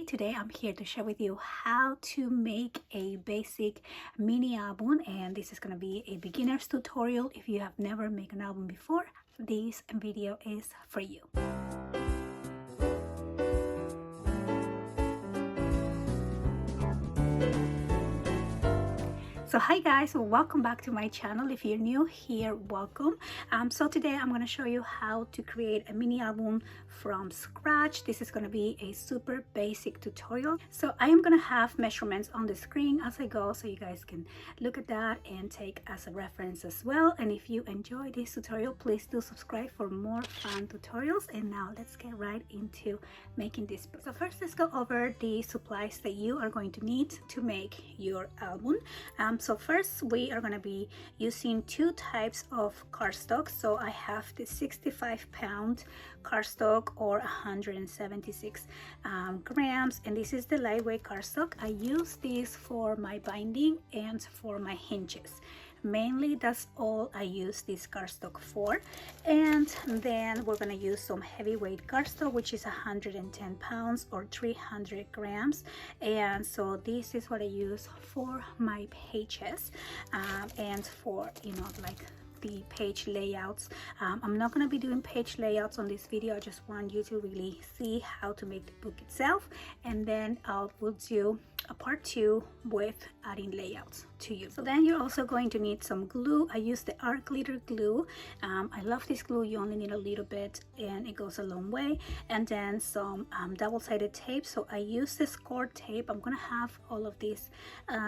Today I'm here to share with you how to make a basic mini album, and this is going to be a beginner's tutorial. If you have never made an album before, this video is for you. So hi guys, welcome back to my channel. If you're new here, welcome. So today I'm going to show you how to create a mini album from scratch. This is going to be a super basic tutorial. So I am going to have measurements on the screen as I go, so you guys can look at that and take as a reference as well. And if you enjoy this tutorial, please do subscribe for more fun tutorials. And now let's get right into making this book. So first, let's go over the supplies that you are going to need to make your album. So first we are going to be using two types of cardstock. So I have the 65-pound cardstock or 176 grams, and this is the lightweight cardstock. I use this for my binding and for my hinges. Mainly that's all I use this cardstock for. And then we're going to use some heavyweight cardstock, which is 110 pounds or 300 grams. And so this is what I use for my pages and for, you know, like the page layouts. I'm not going to be doing page layouts on this video. I just want you to really see how to make the book itself, and then we'll do a part 2 with adding layouts to you. So then you're also going to need some glue. I use the art glitter glue. I love this glue. You only need a little bit and it goes a long way. And then some double-sided tape. So I use this cord tape. I'm gonna have all of this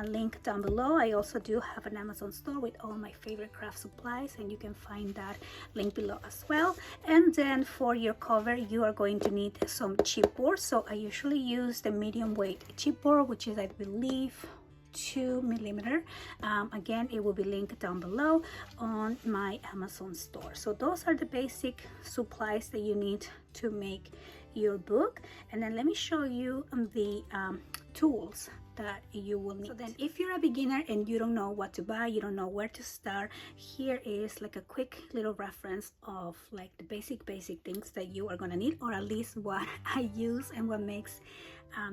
link down below. I also do have an Amazon store with all my favorite craft supplies, and you can find that link below as well. And then for your cover, you are going to need some chipboard. So I usually use the medium weight chipboard, which is, I believe, 2 millimeter. Again, it will be linked down below on my Amazon store. So those are the basic supplies that you need to make your book. And then let me show you the tools that you will need. So then if you're a beginner and you don't know what to buy, you don't know where to start, here is like a quick little reference of like the basic things that you are going to need, or at least what I use and what makes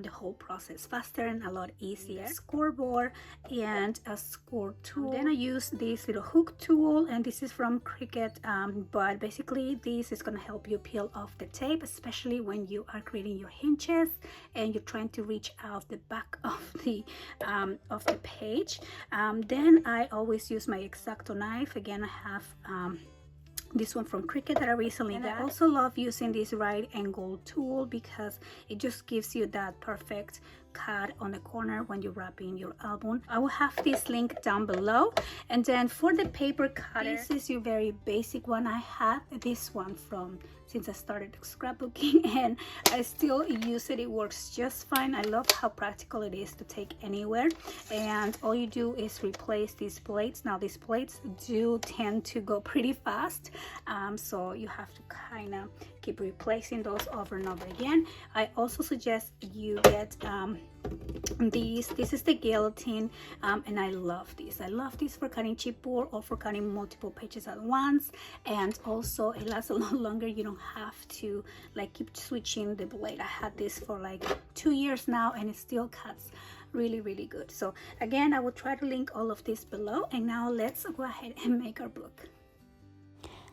the whole process faster and a lot easier. Scoreboard and a score tool. Then I use this little hook tool, and this is from Cricut, but basically this is going to help you peel off the tape, especially when you are creating your hinges and you're trying to reach out the back of the page. Then I always use my X-Acto knife. Again, I have this one from Cricut that I recently got. I also love using this right angle tool because it just gives you that perfect cut on the corner when you're wrapping your album. I will have this link down below. And then for the paper cutter, this is your very basic one. I had this one from since I started scrapbooking, and I still use it. It works just fine. I love how practical it is to take anywhere, and all you do is replace these plates. Now these plates do tend to go pretty fast, so you have to kind of keep replacing those over and over again. I also suggest you get this is the guillotine, and I love this. I love this for cutting chipboard or for cutting multiple pages at once, and also it lasts a lot longer. You don't have to like keep switching the blade. I had this for like 2 years now, and it still cuts really good. So again, I will try to link all of this below, and now let's go ahead and make our book.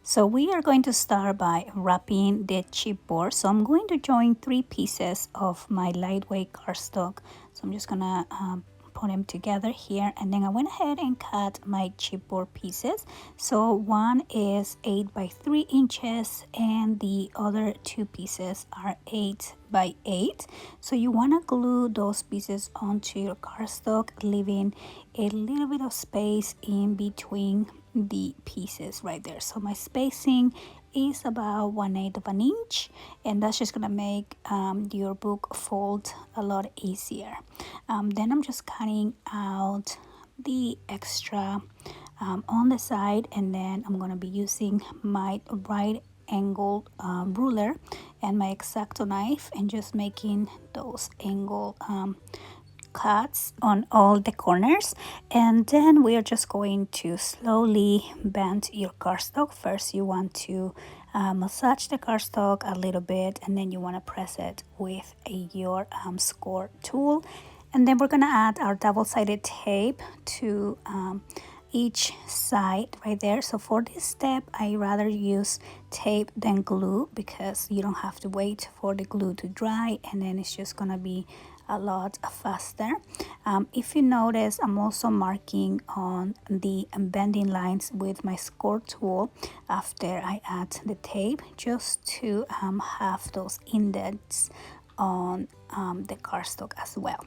So we are going to start by wrapping the chipboard. So I'm going to join 3 pieces of my lightweight cardstock. So I'm just gonna put them together here, and then I went ahead and cut my chipboard pieces. So one is 8 by 3 inches and the other 2 pieces are 8 by 8. So you want to glue those pieces onto your cardstock, leaving a little bit of space in between the pieces right there. So my spacing is about 1/8 of an inch, and that's just gonna make your book fold a lot easier. Then I'm just cutting out the extra on the side, and then I'm gonna be using my right angle ruler and my X-Acto knife and just making those angle cuts on all the corners. And then we are just going to slowly bend your cardstock. First you want to massage the cardstock a little bit, and then you want to press it with your score tool. And then we're going to add our double-sided tape to each side right there. So for this step, I rather use tape than glue because you don't have to wait for the glue to dry, and then it's just gonna be a lot faster. If you notice, I'm also marking on the bending lines with my score tool after I add the tape, just to have those indents on the cardstock as well.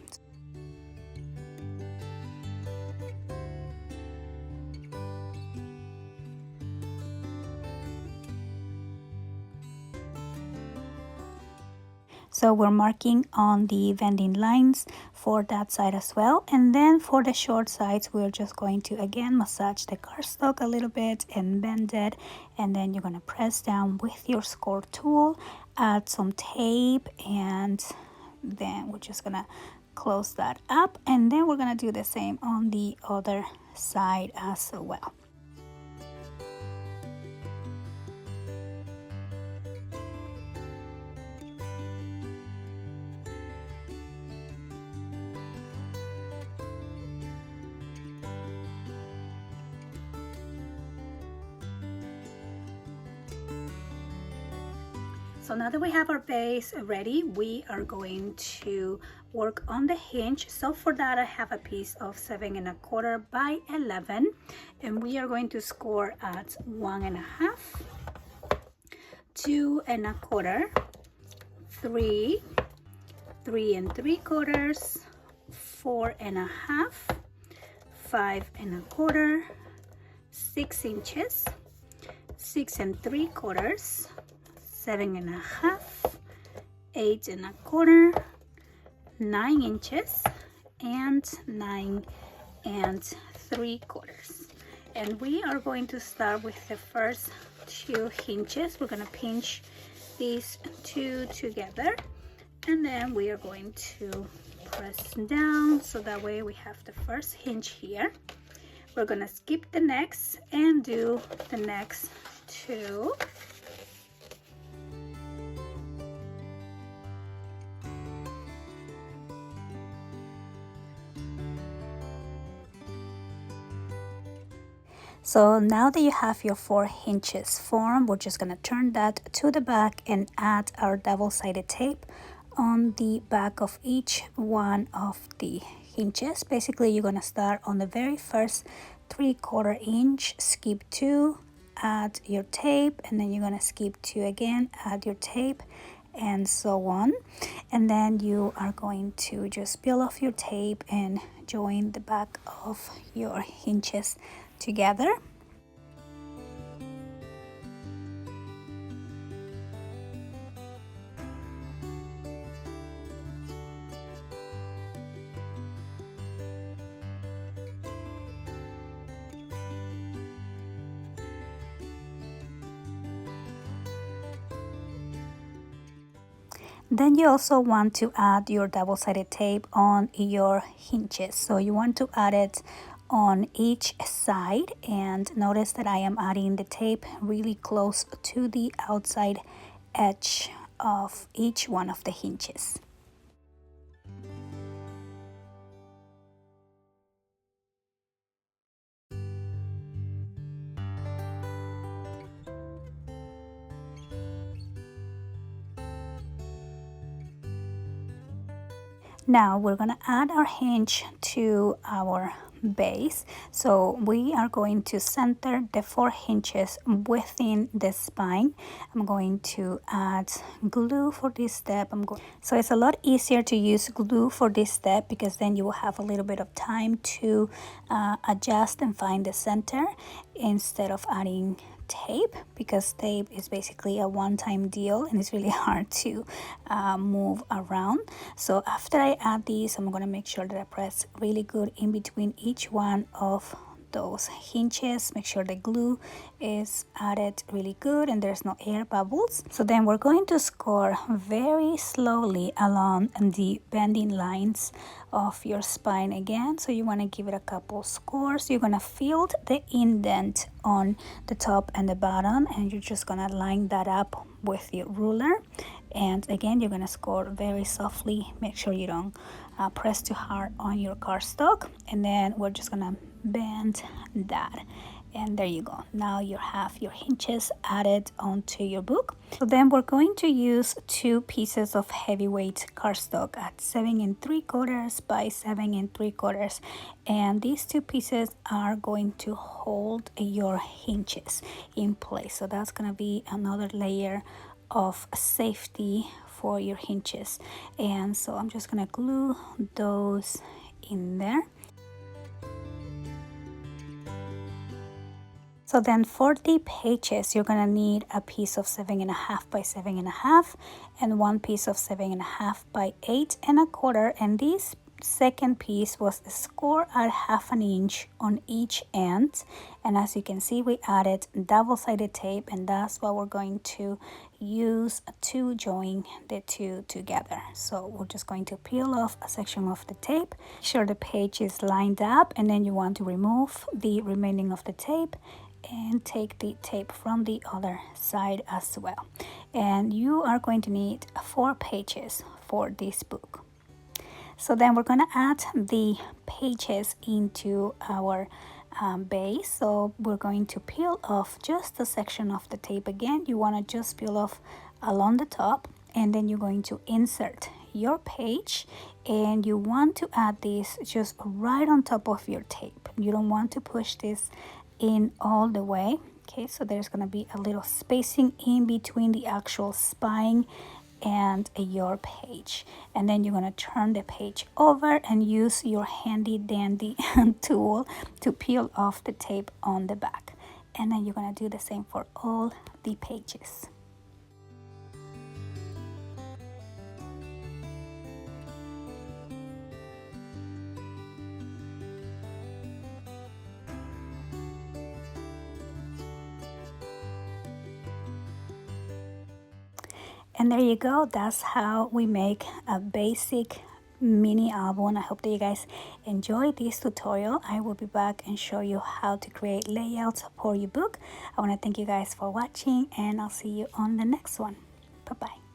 So we're marking on the bending lines for that side as well. And then for the short sides, we're just going to again massage the cardstock a little bit and bend it. And then you're going to press down with your score tool, add some tape, and then we're just going to close that up. And then we're going to do the same on the other side as well. So now that we have our base ready, we are going to work on the hinge. So for that, I have a piece of 7 1/4 by 11, and we are going to score at 1 1/2, 2 1/4, 3, 3 3/4, 4 1/2, 5 1/4, 6 inches, 6 3/4, 7 1/2, 8 1/4, 9 inches, and 9 3/4. And we are going to start with the first 2 hinges. We're going to pinch these 2 together, and then we are going to press down, so that way we have the first hinge here. We're going to skip the next and do the next 2. So now that you have your 4 hinges formed, we're just going to turn that to the back and add our double-sided tape on the back of each one of the hinges. Basically, you're going to start on the very first 3/4 inch, skip 2, add your tape, and then you're going to skip 2 again, add your tape, and so on. And then you are going to just peel off your tape and join the back of your hinges together. Then you also want to add your double-sided tape on your hinges. So you want to add it on each side, and notice that I am adding the tape really close to the outside edge of each one of the hinges. Now we're going to add our hinge to our base. So we are going to center the 4 hinges within the spine. I'm going to add glue for this step. So it's a lot easier to use glue for this step because then you will have a little bit of time to adjust and find the center instead of adding tape, because tape is basically a one-time deal and it's really hard to move around. So after I add these, I'm going to make sure that I press really good in between each one of those hinges. Make sure the glue is added really good and there's no air bubbles. So then we're going to score very slowly along the bending lines of your spine again. So you want to give it a couple scores. You're going to fill the indent on the top and the bottom, and you're just going to line that up with your ruler. And again, you're going to score very softly. Make sure you don't press too hard on your cardstock, and then we're just going to bend that. And there you go. Now you have your hinges added onto your book. So then we're going to use 2 pieces of heavyweight cardstock at 7 3/4 by 7 3/4, and these 2 pieces are going to hold your hinges in place. So that's going to be another layer of safety for your hinges. And so I'm just going to glue those in there. So then for the pages, you're going to need a piece of 7.5 by 7.5 and 1 piece of 7.5 by 8.25. And this second piece was scored at 1/2 inch on each end. And as you can see, we added double-sided tape, and that's what we're going to use to join the 2 together. So we're just going to peel off a section of the tape. Make sure the page is lined up, and then you want to remove the remaining of the tape and take the tape from the other side as well. And you are going to need 4 pages for this book. So then we're going to add the pages into our base. So we're going to peel off just a section of the tape. Again, you want to just peel off along the top, and then you're going to insert your page, and you want to add this just right on top of your tape. You don't want to push this in all the way. Okay, so there's going to be a little spacing in between the actual spine and your page, and then you're going to turn the page over and use your handy dandy tool to peel off the tape on the back. And then you're going to do the same for all the pages. And there you go. That's how we make a basic mini album. I hope that you guys enjoyed this tutorial. I will be back and show you how to create layouts for your book. I want to thank you guys for watching, and I'll see you on the next one. Bye bye.